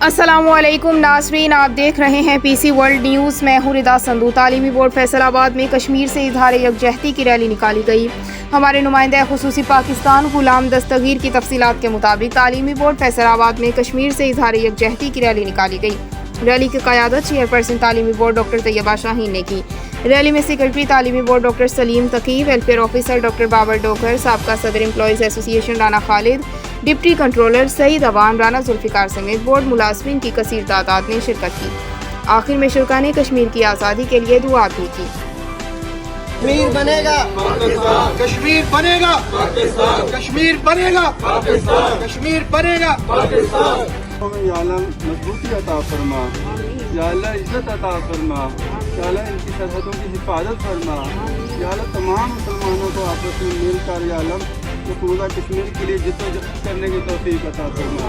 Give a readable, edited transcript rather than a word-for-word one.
अस्सलामुअलैकुम नाज़रीन, आप देख रहे हैं PC वर्ल्ड न्यूज़। मैं हूं रिदा संधू। तालीमी बोर्ड फैसलाबाद में कश्मीर से इजहार यकजहती की रैली निकाली गई। हमारे नुमाइंदा खुसूसी पाकिस्तान गुलाम दस्तगीर की तफसीलात के मुताबिक तालीमी बोर्ड फैसलाबाद में कश्मीर से इजहार यकजहती की रैली निकाली गई। रैली की क़यादत चेयरपर्सन तालीमी बोर्ड डॉक्टर तैयबा शाहीन ने की। रैली में सेक्रेटरी तालीमी board doctor Salim Taqi, welfare officer doctor Babar Dokar, साबका सदर employees association Rana Khalid, deputy controller Saeed Awan, Rana Zulfiqar समेत बोर्ड मुलाज़िमीन की कसीर तादाद ने शिरकत की। आखिर में शुरका ने कश्मीर की आज़ादी के लिए दुआ भी की। कश्मीर बनेगा पाकिस्तान, कश्मीर बनेगा पाकिस्तान, कश्मीर बनेगा पाकिस्तान, कश्मीर बनेगा पाकिस्तान। या अल्लाह मजबूती अता फरमा, या अल्लाह इज्जत अता फरमा, या अल्लाह इनकी सरहदों की हिफाजत फरमा, या अल्लाह तमाम मुसलमानों को आपस में मिलकर या अल्लाह मकबूजा कश्मीर के लिए जिद्दोजहद करने की तौफीक अता फरमा।